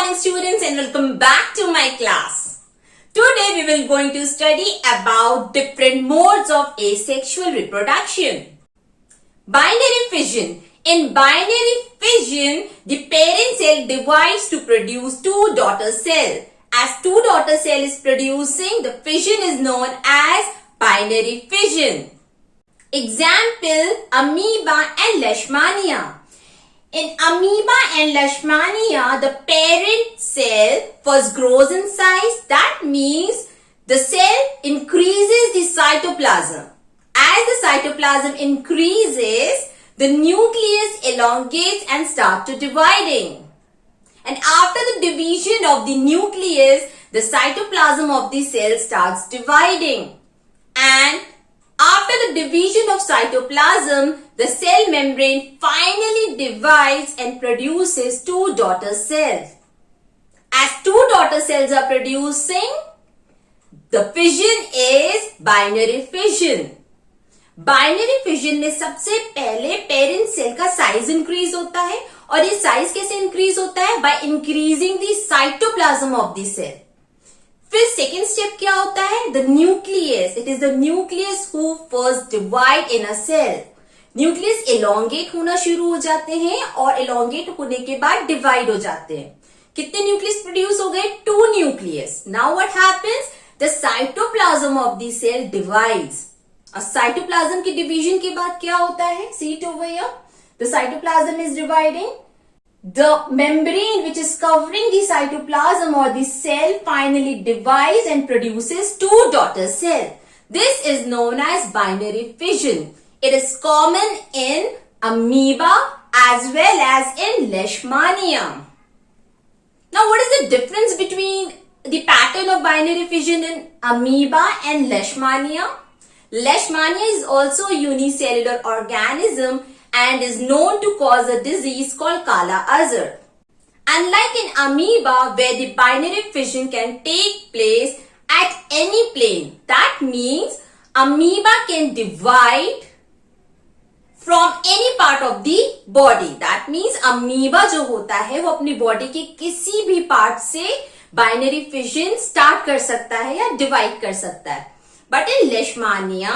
morning students and welcome back to my class. Today we will going to study about different modes of asexual reproduction. Binary fission. In binary fission, the parent cell divides to produce two daughter cells. As two daughter cells is producing, the fission is known as binary fission. Example, amoeba and leishmania. In amoeba and leishmania, the parent cell first grows in size. That means the cell increases the cytoplasm. As the cytoplasm increases, the nucleus elongates and starts to dividing. And after the division of the nucleus, the cytoplasm of the cell starts dividing. And after the division of cytoplasm, the cell membrane finally divides and produces two daughter cells. As two daughter cells are producing, the fission is binary fission. Binary fission में सबसे पहले parent cell का size increase होता है और ये size कैसे increase होता है? By increasing the cytoplasm of the cell. फिर सेकेंड स्टेप क्या होता है? The nucleus. It is the nucleus who first divide in a cell. Nucleus elongate होना शुरू हो जाते हैं और एलोंगेट होने के बाद डिवाइड हो जाते हैं. कितने न्यूक्लियस प्रोड्यूस हो गए? Two nucleus. Now what happens? The cytoplasm of the cell divides. और साइटोप्लाज्म की डिवीजन के बाद क्या होता है? See it over here. The cytoplasm is dividing. The membrane which is covering the cytoplasm or the cell finally divides and produces two daughter cells. This is known as binary fission. It is common in amoeba as well as in leishmania. Now, what is the difference between the pattern of binary fission in amoeba and leishmania? Leishmania is also a unicellular organism and is known to cause a disease called Kala Azar. Unlike in amoeba, where the binary fission can take place at any plane, that means amoeba can divide from any part of the body. That means amoeba जो होता है वो अपनी body के किसी भी part से binary fission start कर सकता है या डिवाइड कर सकता है. But in leishmania,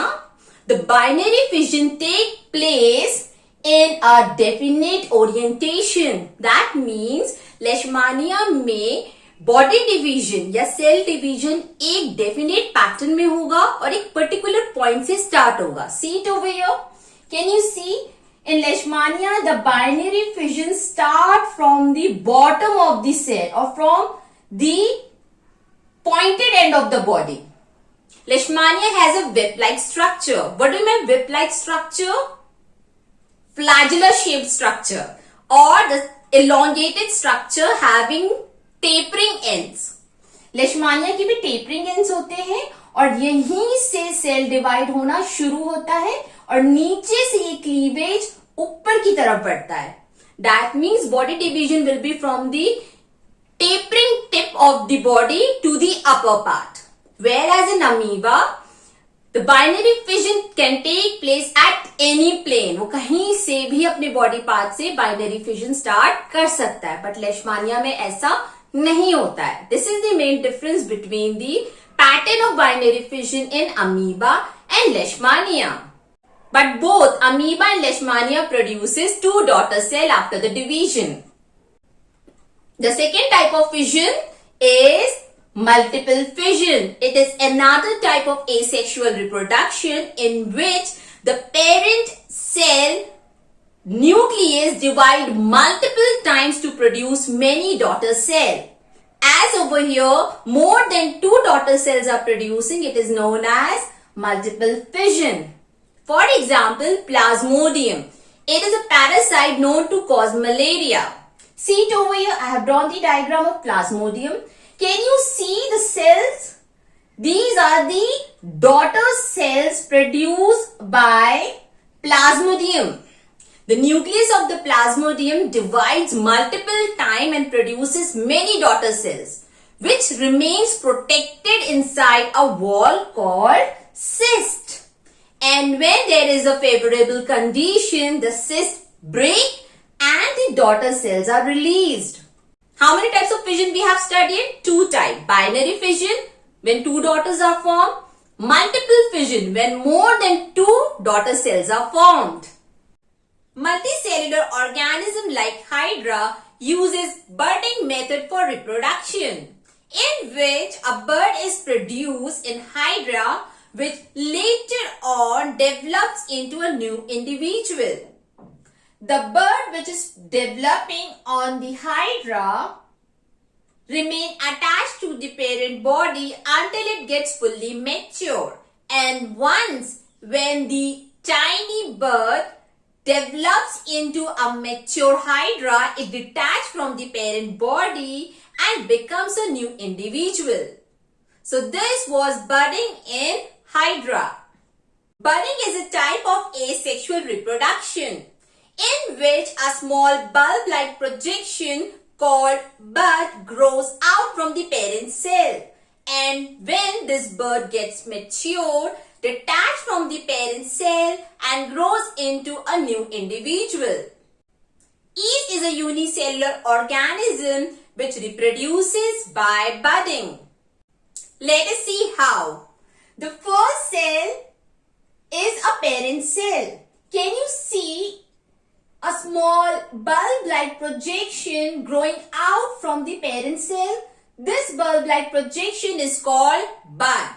the binary fission takes place in a definite orientation. That means leishmania में body division या cell division एक definite pattern में होगा और एक particular point से start होगा. See it over here. Can you see? In leishmania, the binary fission start from the bottom of the cell or from the pointed end of the body. Leishmania has a whip-like structure. What do you mean whip-like structure? Flagellar shaped structure or the elongated structure having tapering ends. Leishmania की भी tapering ends होते हैं और यहीं से cell divide होना शुरू होता है और नीचे से ये क्लीवेज ऊपर की तरफ बढ़ता है. That means body division will be from the tapering tip of the body to the upper part. Whereas in amoeba, the binary fission can take place at any plane. वो कहीं से भी अपने बॉडी पार्ट से binary fission start कर सकता है. But लेishmania में ऐसा नहीं होता है. This is the main difference between the pattern of binary fission in amoeba and leishmania. But both amoeba and leishmania produces two daughter cells after the division. The second type of fission is multiple fission. It is another type of asexual reproduction in which the parent cell nucleus divide multiple times to produce many daughter cells. As over here, more than two daughter cells are producing, it is known as multiple fission. For example, Plasmodium. It is a parasite known to cause malaria. See it over here. I have drawn the diagram of Plasmodium. Can you see the cells? These are the daughter cells produced by Plasmodium. The nucleus of the Plasmodium divides multiple times and produces many daughter cells, which remains protected inside a wall called cyst. And when there is a favorable condition, the cyst break and the daughter cells are released. How many types of fission we have studied? Two types. Binary fission, when two daughters are formed. Multiple fission, when more than two daughter cells are formed. Multicellular organism like Hydra uses budding method for reproduction, in which a bud is produced in Hydra which later on develops into a new individual. The bud which is developing on the Hydra remain attached to the parent body until it gets fully mature. And once when the tiny bud develops into a mature Hydra, it detaches from the parent body and becomes a new individual. So this was budding in Hydra. Budding is a type of asexual reproduction in which a small bulb-like projection called bud grows out from the parent cell, and when this bud gets mature, detached from the parent cell and grows into a new individual. Yeast is a unicellular organism which reproduces by budding. Let us see how. The first cell is a parent cell. Can you see a small bulb-like projection growing out from the parent cell? This bulb-like projection is called bud.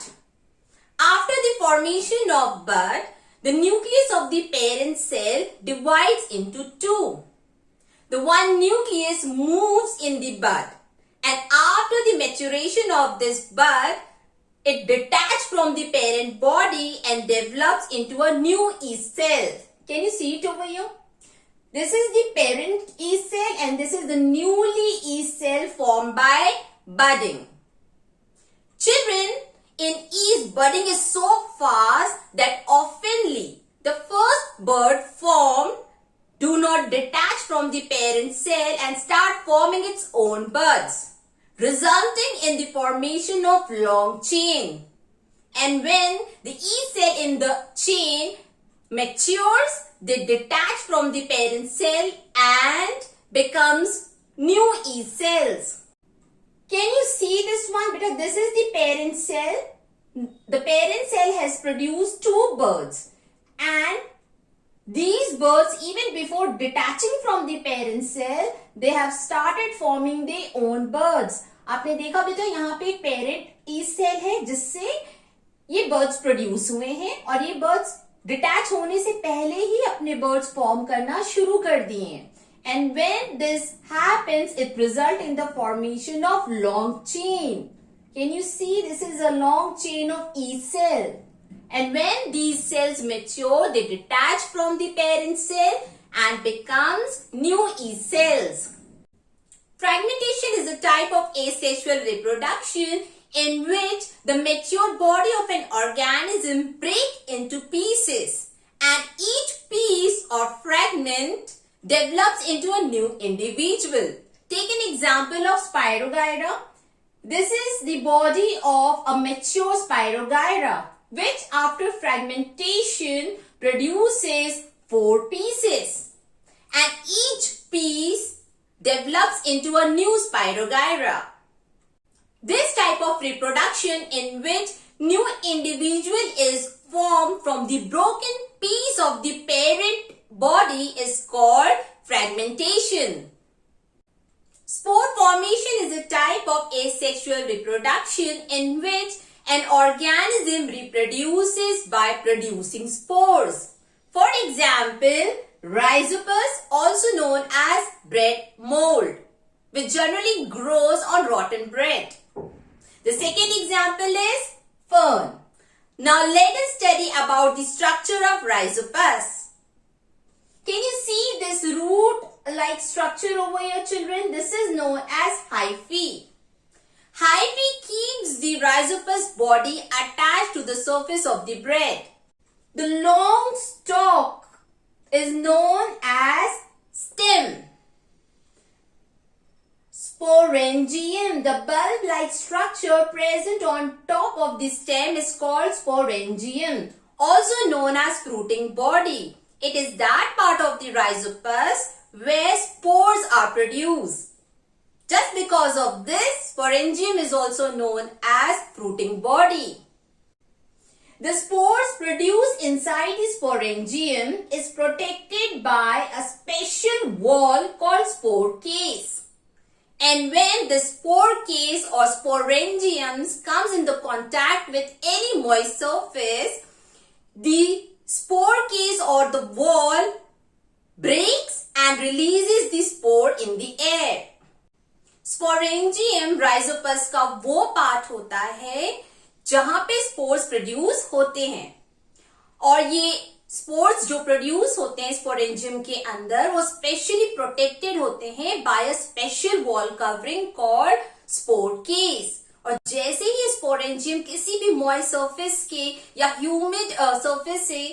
After the formation of bud, the nucleus of the parent cell divides into two. The one nucleus moves in the bud, and after the maturation of this bud, it detaches from the parent body and develops into a new yeast cell. Can you see it over here? This is the parent yeast cell and this is the newly yeast cell formed by budding. Children, in yeast, budding is so fast that oftenly the first bud formed do not detach from the parent cell and start forming its own buds, resulting in the formation of long chain. And when the yeast cell in the chain matures, they detach from the parent cell and becomes new yeast cells. Can you see this one? Because this is the parent cell. The parent cell has produced two buds, and these buds, even before detaching from the parent cell, they have started forming their own buds. आपने देखा बेटा यहाँ पे एक parent yeast cell है जिससे ये birds produce हुए हैं और ये birds डिटैच होने से पहले ही अपने birds फॉर्म करना शुरू कर दिए हैं. And when this happens, it results in the formation of long chain. Can you see? This is a long chain of yeast cell. And when these cells mature, they detach from the parent cell and becomes new yeast cells. Fragmentation is a type of asexual reproduction in which the mature body of an organism breaks into pieces, and each piece or fragment develops into a new individual. Take an example of Spirogyra. This is the body of a mature Spirogyra, which after fragmentation produces 4 pieces, and each piece develops into a new Spirogyra. This type of reproduction in which new individual is formed from the broken piece of the parent body is called fragmentation. Spore formation is a type of asexual reproduction in which an organism reproduces by producing spores. For example, Rhizopus, also known as bread mold, which generally grows on rotten bread. The second example is fern. Now let us study about the structure of Rhizopus. Can you see this root-like structure over here, children? This is known as hyphae. Hyphae keeps the Rhizopus body attached to the surface of the bread. The long stalk is known as stem. Sporangium, the bulb-like structure present on top of the stem is called sporangium, also known as fruiting body. It is that part of the Rhizopus where spores are produced. Just because of this, sporangium is also known as fruiting body. The spores produced inside the sporangium is protected by a special wall called spore case. And when the spore case or sporangiums comes into contact with any moist surface, the spore case or the wall breaks and releases the spore in the air. Sporangium rhizopus का वो part होता है जहां पे spores produce होते हैं और ये स्पोर्स जो प्रोड्यूस होते हैं स्पोरेंजियम के अंदर वो स्पेशली प्रोटेक्टेड होते हैं by a special wall covering called spore case. और जैसे ही स्पोरेंजियम किसी भी मॉइस्ट सरफेस के या ह्यूमिड सरफेस से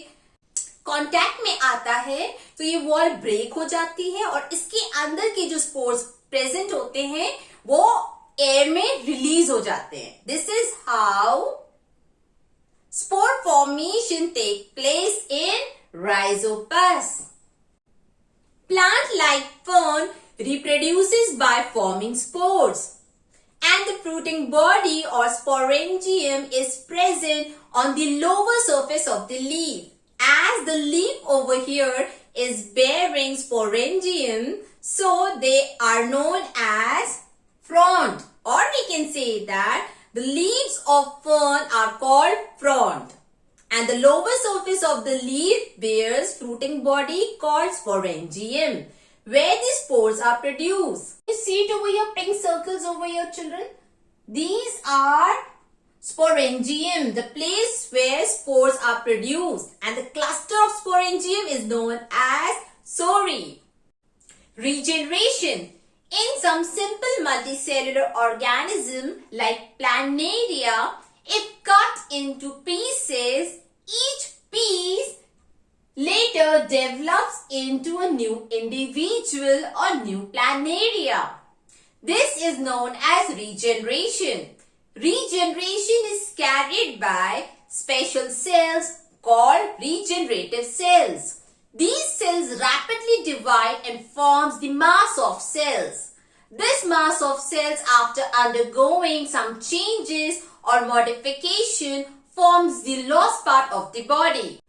कांटेक्ट में आता है तो ये वॉल ब्रेक हो जाती है और इसके अंदर के जो स्पोर्स प्रेजेंट होते हैं वो एयर में रिलीज हो जाते हैं। This is how spore formation take place in rhizopus. Plant like fern reproduces by forming spores and the fruiting body or sporangium is present on the lower surface of the leaf. As the leaf over here is bearing sporangium, so they are known as frond, or we can say that the leaves of fern are called frond and the lower surface of the leaf bears fruiting body called sporangium where the spores are produced. You see it over here, pink circles over here children? These are sporangium, the place where spores are produced, and the cluster of sporangium is known as sori. Regeneration. In some simple multicellular organism like planaria, if cut into pieces, each piece later develops into a new individual or new planaria. This is known as regeneration. Regeneration is carried by special cells called regenerative cells. These cells rapidly divide and forms the mass of cells. This mass of cells, after undergoing some changes or modification, forms the lost part of the body.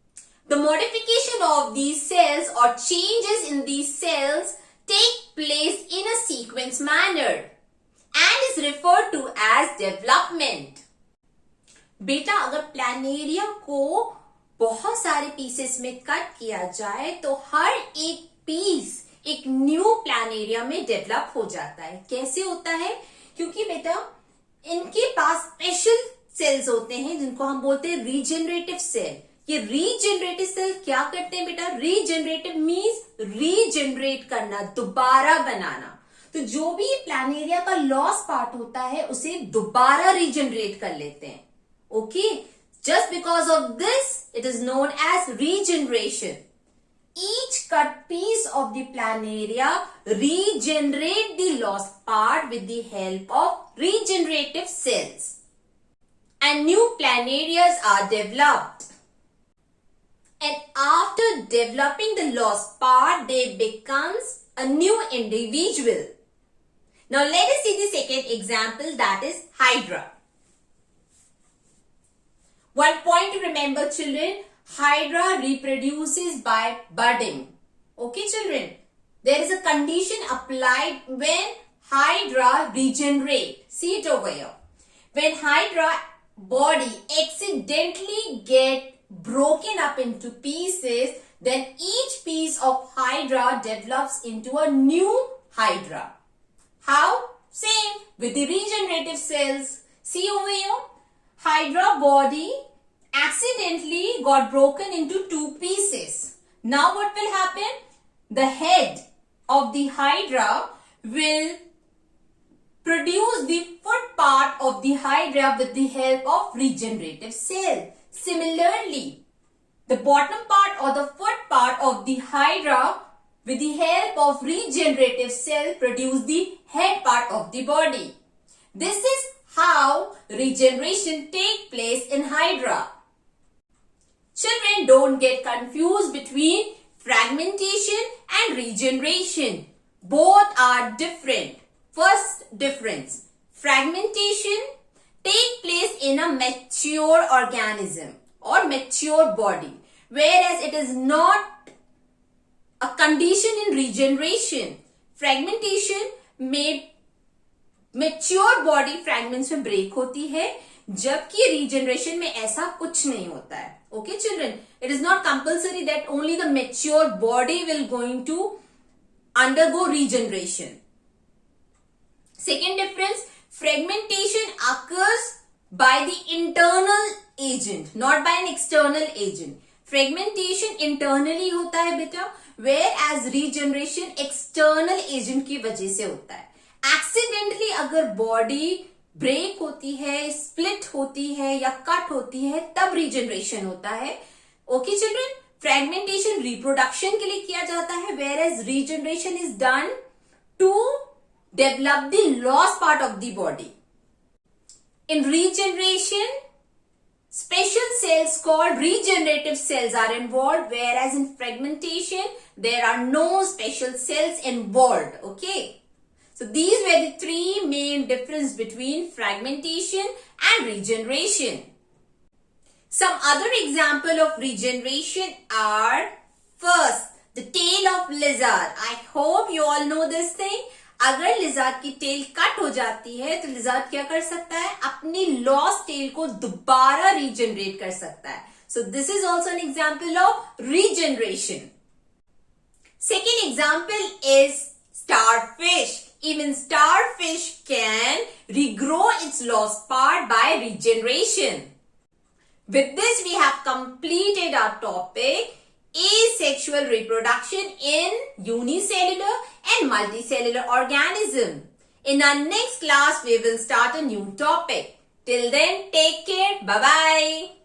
The modification of these cells or changes in these cells take place in a sequence manner and is referred to as development. बेटा अगर Planaria को बहुत सारे pieces में cut किया जाए तो हर एक पीस एक न्यू प्लानेरिया में डेवलप हो जाता है। कैसे होता है? क्योंकि बेटा इनके पास स्पेशल सेल्स होते हैं जिनको हम बोलते हैं रीजेनरेटिव सेल। ये रीजेनरेटिव सेल क्या करते हैं बेटा? रीजेनरेटिव मीन्स रीजेनरेट करना, दोबारा बनाना। तो जो भी प्लानेरिया का लॉस पार्ट होता है उसे दोबारा रीजेनरेट कर लेते हैं। Okay, just because of this it is known as regeneration. Each cut piece of the planaria regenerate the lost part with the help of regenerative cells and new planarias are developed. And after developing the lost part, they becomes a new individual. Now let us see the second example, that is Hydra. One point to remember children, Hydra reproduces by budding. Okay children, there is a condition applied when Hydra regenerate. See it over here. When Hydra body accidentally get broken up into pieces, then each piece of Hydra develops into a new Hydra. How? Same with the regenerative cells. See over here, Hydra body accidentally got broken into two pieces. Now what will happen? The head of the Hydra will produce the foot part of the Hydra with the help of regenerative cell. Similarly, the bottom part or the foot part of the Hydra with the help of regenerative cell produce the head part of the body. This is how regeneration take place in Hydra. Children, don't get confused between fragmentation and regeneration. Both are different. First, difference. Fragmentation take place in a mature organism or mature body, whereas it is not a condition in regeneration. Fragmentation में mature body fragments में break होती है, जबकि regeneration में ऐसा कुछ नहीं होता है. Okay children, it is not compulsory that only the mature body will going to undergo regeneration. Second difference, fragmentation occurs by the internal agent, not by an external agent. Fragmentation internally होता है बेटा, whereas regeneration external agent की वजह से होता है. Accidentally अगर body break होती है, स्प्लिट होती है या कट होती है, तब रीजनरेशन होता है. ओके चिल्ड्रन, फ्रैगमेंटेशन रिप्रोडक्शन के लिए किया जाता है, where as regeneration is done to develop the lost part of the body. In regeneration special cells called regenerative cells are involved, whereas in fragmentation there are no special cells involved. Okay, so these were the three main difference between fragmentation and regeneration. Some other example of regeneration are, first, the tail of lizard. I hope you all know this thing. अगर lizard की tell cut हो जाती है तो lizard क्या कर सकता है, अपनी लॉस्ट टेल को दोबारा रीजनरेट कर सकता है. So this is also an example of regeneration. Second example is starfish. Even starfish can regrow its lost part by regeneration. With this, we have completed our topic asexual reproduction in unicellular and multicellular organism. In our next class, we will start a new topic. Till then, take care. Bye-bye.